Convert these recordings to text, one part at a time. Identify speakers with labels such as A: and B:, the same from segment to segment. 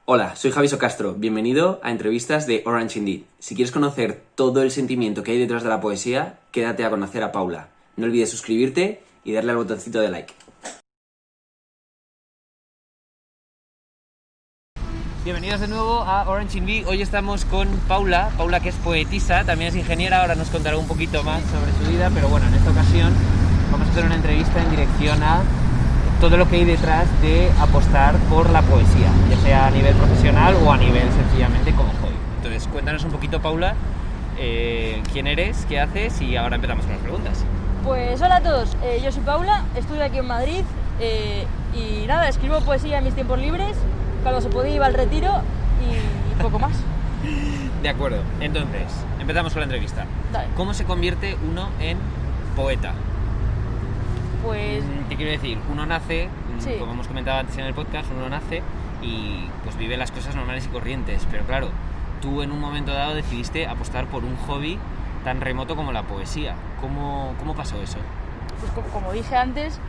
A: Hola, soy Javiso Castro, bienvenido a Entrevistas de Orange Indeed. Si quieres conocer todo el sentimiento que hay detrás de la poesía, quédate a conocer a Paula. No olvides suscribirte y darle al botoncito de like. Bienvenidos de nuevo a Orange Indeed. Hoy estamos con Paula, que es poetisa, también es ingeniera, ahora nos contará un poquito más sobre su vida, pero bueno, en esta ocasión vamos a hacer una entrevista en dirección a todo lo que hay detrás de apostar por la poesía, ya sea a nivel profesional o a nivel sencillamente como hobby. Entonces, cuéntanos un poquito, Paula, quién eres, qué haces y ahora empezamos con las preguntas.
B: Pues hola a todos, yo soy Paula, estudio aquí en Madrid y nada, escribo poesía en mis tiempos libres, cuando se podía iba al retiro y poco más.
A: De acuerdo, entonces, empezamos con la entrevista.
B: Dale.
A: ¿Cómo se convierte uno en poeta?
B: Pues...
A: Te quiero decir, uno nace,
B: sí,
A: como hemos comentado antes en el podcast, uno nace y pues vive las cosas normales y corrientes, pero claro, tú en un momento dado decidiste apostar por un hobby tan remoto como la poesía. ¿Cómo pasó eso?
B: Pues como dije antes,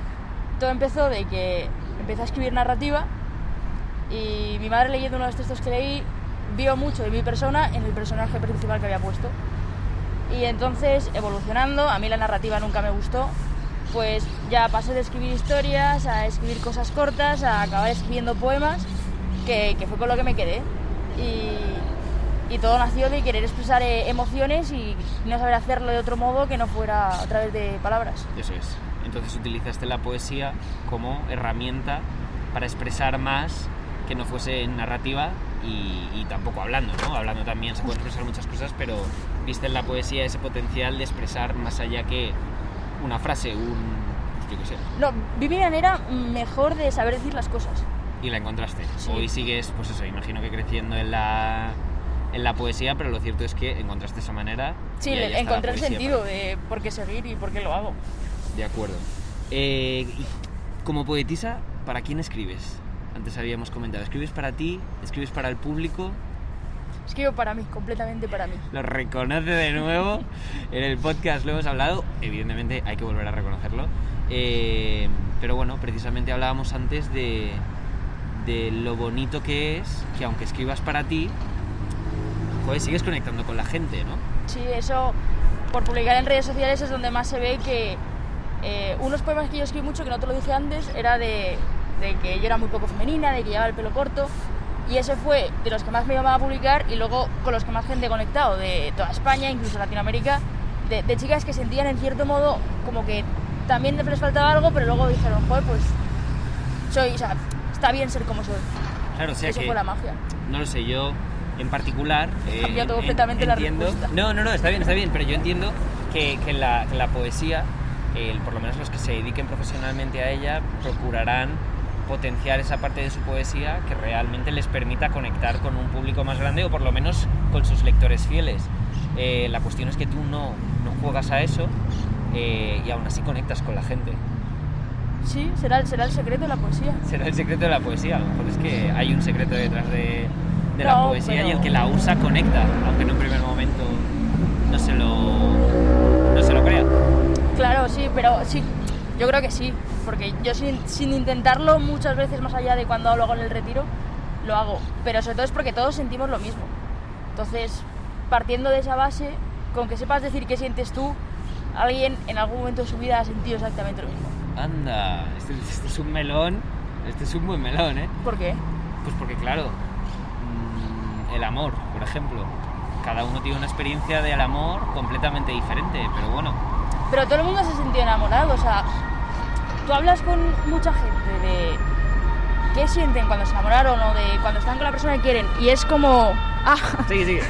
B: todo empezó de que empecé a escribir narrativa y mi madre, leyendo uno de los textos que leí, vio mucho de mi persona en el personaje principal que había puesto. Y entonces, evolucionando, a mí la narrativa nunca me gustó, pues ya pasé de escribir historias a escribir cosas cortas, a acabar escribiendo poemas, que fue con lo que me quedé. Y todo nació de querer expresar emociones y no saber hacerlo de otro modo que no fuera a través de palabras.
A: Eso es. Entonces utilizaste la poesía como herramienta para expresar más que no fuese en narrativa y tampoco hablando, ¿no? Hablando también se pueden expresar muchas cosas, pero viste en la poesía ese potencial de expresar más allá que una frase, yo qué sé.
B: No, vi mi manera mejor de saber decir las cosas.
A: Y la encontraste.
B: Sí.
A: Hoy sigues, pues eso, imagino que creciendo en la poesía, pero lo cierto es que encontraste esa manera.
B: Sí, encontré el sentido de por qué seguir y por qué lo hago.
A: De acuerdo. Y como poetisa, ¿para quién escribes? Antes habíamos comentado, ¿escribes para ti? ¿Escribes para el público?
B: Escribo para mí, completamente para mí.
A: Lo reconoce de nuevo. En el podcast lo hemos hablado. Evidentemente hay que volver a reconocerlo. Pero bueno, precisamente hablábamos antes de lo bonito que es que aunque escribas para ti, joder, sigues conectando con la gente, ¿no?
B: Sí, eso, por publicar en redes sociales es donde más se ve que unos poemas que yo escribí mucho, que no te lo dije antes, era de que yo era muy poco femenina, de que llevaba el pelo corto. Y ese fue de los que más me llamaba a publicar y luego con los que más gente he conectado, de toda España, incluso Latinoamérica, de chicas que sentían en cierto modo como que también les faltaba algo, pero luego dijeron, joder, pues está bien ser como soy.
A: Claro, o sea,
B: eso
A: que
B: fue la magia.
A: No lo sé, yo en particular
B: cambiado completamente
A: entiendo,
B: la respuesta.
A: No, está bien, pero yo entiendo que la poesía, por lo menos los que se dediquen profesionalmente a ella, procurarán potenciar esa parte de su poesía que realmente les permita conectar con un público más grande o por lo menos con sus lectores fieles. La cuestión es que tú no juegas a eso y aún así conectas con la gente.
B: Sí, será el secreto de la poesía.
A: Será el secreto de la poesía. A lo mejor es que hay un secreto detrás de la poesía, pero... y el que la usa conecta, aunque en un primer momento no se lo crea.
B: Claro, sí, pero sí, yo creo que sí, porque yo sin intentarlo muchas veces, más allá de cuando lo hago en el retiro, lo hago, pero sobre todo es porque todos sentimos lo mismo. Entonces, partiendo de esa base, con que sepas decir qué sientes tú, alguien en algún momento de su vida ha sentido exactamente lo mismo.
A: Anda, este es un melón, este es un buen melón, ¿eh?
B: ¿Por qué?
A: Pues porque claro, el amor, por ejemplo, cada uno tiene una experiencia del amor completamente diferente, pero bueno.
B: Pero todo el mundo se ha sentido enamorado, o sea, tú hablas con mucha gente de qué sienten cuando se enamoraron o de cuando están con la persona que quieren y es como...
A: Sigue.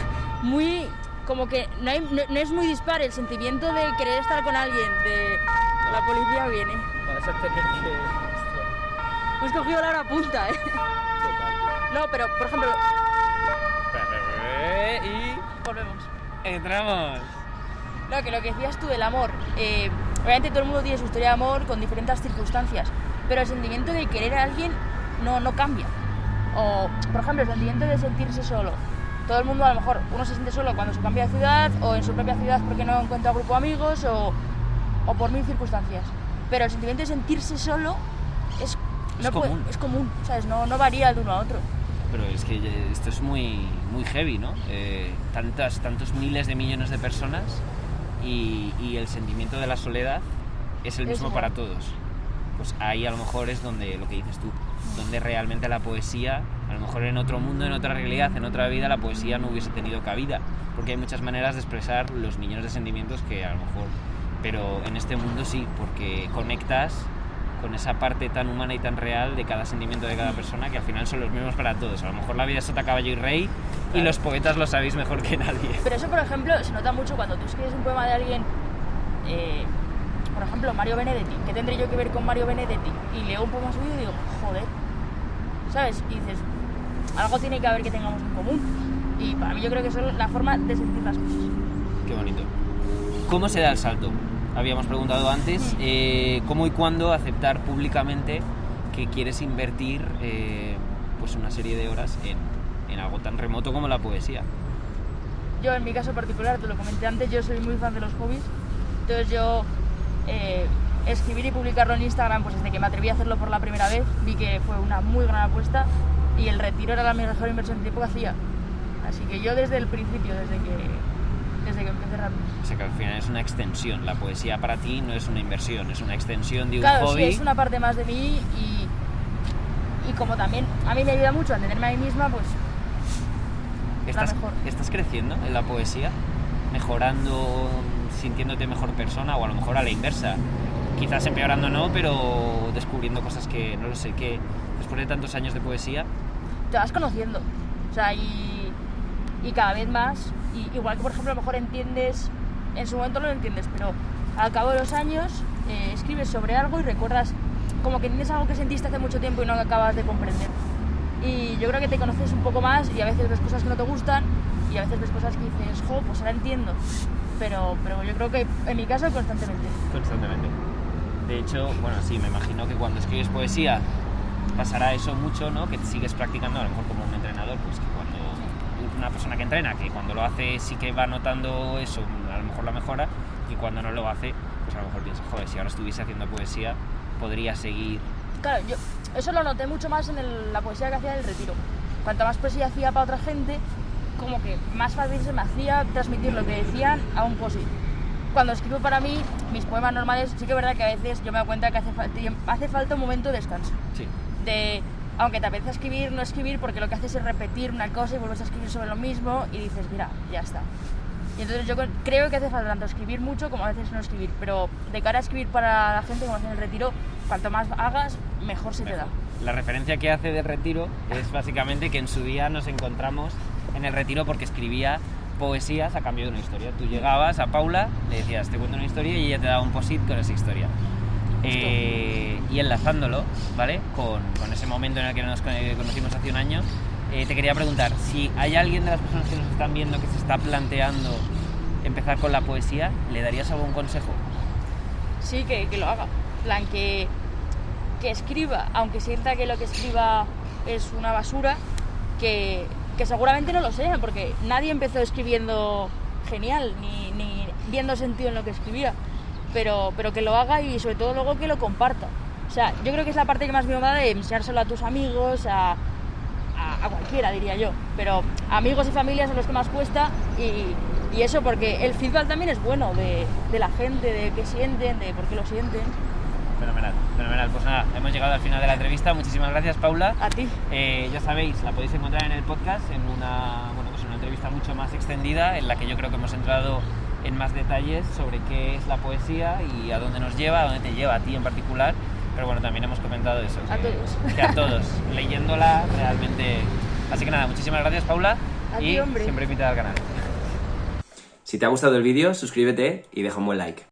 B: Muy... como que no es muy dispar el sentimiento de querer estar con alguien, de... la policía viene.
A: Vas a tener que...
B: Hemos cogido la hora punta, ¿eh?
A: Total.
B: No, pero, por ejemplo...
A: Y...
B: volvemos.
A: Entramos.
B: No, que lo que decías tú del amor, obviamente todo el mundo tiene su historia de amor con diferentes circunstancias, pero el sentimiento de querer a alguien no cambia. O, por ejemplo, el sentimiento de sentirse solo. Todo el mundo, a lo mejor, uno se siente solo cuando se cambia de ciudad, o en su propia ciudad porque no encuentra grupo de amigos, o por mil circunstancias. Pero el sentimiento de sentirse solo es común, ¿sabes? No varía de uno a otro.
A: Pero es que esto es muy heavy, ¿no? Tantos miles de millones de personas y el sentimiento de la soledad es el mismo para todos. Pues ahí a lo mejor es donde, lo que dices tú, donde realmente la poesía, a lo mejor en otro mundo, en otra realidad, en otra vida, la poesía no hubiese tenido cabida, porque hay muchas maneras de expresar los millones de sentimientos que a lo mejor, pero en este mundo sí, porque conectas con esa parte tan humana y tan real de cada sentimiento de cada persona, que al final son los mismos para todos. A lo mejor la vida es sota, caballo y rey, claro, y los poetas lo sabéis mejor que nadie.
B: Pero eso, por ejemplo, se nota mucho cuando tú escribes un poema de alguien, por ejemplo, Mario Benedetti. ¿Qué tendré yo que ver con Mario Benedetti? Y leo un poema suyo y digo, joder, ¿sabes? Y dices, algo tiene que haber que tengamos en común. Y para mí yo creo que eso es la forma de sentir las cosas.
A: Qué bonito. ¿Cómo se da el salto? Habíamos preguntado antes, ¿cómo y cuándo aceptar públicamente que quieres invertir pues una serie de horas en algo tan remoto como la poesía?
B: Yo, en mi caso particular, te lo comenté antes, yo soy muy fan de los hobbies. Entonces yo escribir y publicarlo en Instagram, pues desde que me atreví a hacerlo por la primera vez, vi que fue una muy gran apuesta y el retiro era la mejor inversión de tiempo que hacía. Así que yo desde el principio, desde que empecé rápido.
A: O sea que al final es una extensión, la poesía para ti no es una inversión, es una extensión de un
B: hobby.
A: Claro,
B: sí, es una parte más de mí y como también a mí me ayuda mucho a entenderme a mí misma, pues
A: ¿Estás creciendo en la poesía? ¿Mejorando, sintiéndote mejor persona o a lo mejor a la inversa? Quizás empeorando no, pero descubriendo cosas que, no lo sé, que después de tantos años de poesía...
B: Te vas conociendo, o sea, y cada vez más, y igual que por ejemplo a lo mejor entiendes, en su momento no lo entiendes, pero al cabo de los años escribes sobre algo y recuerdas como que tienes algo que sentiste hace mucho tiempo y no acabas de comprender. Y yo creo que te conoces un poco más y a veces ves cosas que no te gustan y a veces ves cosas que dices, jo, pues ahora entiendo. Pero yo creo que en mi caso constantemente.
A: Constantemente. De hecho, bueno, sí, me imagino que cuando escribes poesía pasará eso mucho, ¿no? Que sigues practicando, a lo mejor como un entrenador, pues que cuando una persona que entrena, que cuando lo hace sí que va notando eso, a lo mejor la mejora, y cuando no lo hace, pues a lo mejor piensas, joder, si ahora estuviese haciendo poesía, podría seguir.
B: Claro, yo eso lo noté mucho más en la poesía que hacía en el retiro. Cuanto más poesía hacía para otra gente, como que más fácil se me hacía transmitir lo que decían a un posit. Cuando escribo para mí, mis poemas normales, sí que es verdad que a veces yo me doy cuenta que hace falta un momento de descanso.
A: Sí.
B: Aunque te apetece escribir, no escribir, porque lo que haces es repetir una cosa y vuelves a escribir sobre lo mismo y dices, mira, ya está. Y entonces yo creo que hace falta tanto escribir mucho como a veces no escribir, pero de cara a escribir para la gente, como hacen el retiro, cuanto más hagas, mejor se te da.
A: La referencia que hace del retiro es básicamente que en su día nos encontramos en el retiro porque escribía poesías a cambio de una historia. Tú llegabas a Paula, le decías, te cuento una historia y ella te daba un post-it con esa historia. Y enlazándolo, ¿vale? Con ese momento en el que nos conocimos hace un año, te quería preguntar, si hay alguien de las personas que nos están viendo que se está planteando empezar con la poesía, ¿le darías algún consejo?
B: Sí, que lo haga. En plan, que escriba, aunque sienta que lo que escriba es una basura, que seguramente no lo sea, porque nadie empezó escribiendo genial, ni viendo sentido en lo que escribía, pero que lo haga y sobre todo luego que lo comparta. O sea, yo creo que es la parte que más me va de enseñárselo a tus amigos, a cualquiera, diría yo, pero amigos y familias son los que más cuesta y eso porque el feedback también es bueno de la gente, de qué sienten, de por qué lo sienten.
A: Fenomenal, fenomenal. Pues nada, hemos llegado al final de la entrevista. Muchísimas gracias, Paula.
B: A ti.
A: Ya sabéis, la podéis encontrar en el podcast en una entrevista mucho más extendida en la que yo creo que hemos entrado en más detalles sobre qué es la poesía y a dónde nos lleva, a dónde te lleva a ti en particular. Pero bueno, también hemos comentado eso. Que a todos, leyéndola realmente. Así que nada, muchísimas gracias, Paula.
B: A ti, hombre.
A: Siempre invitada al canal.
C: Si te ha gustado el vídeo, suscríbete y deja un buen like.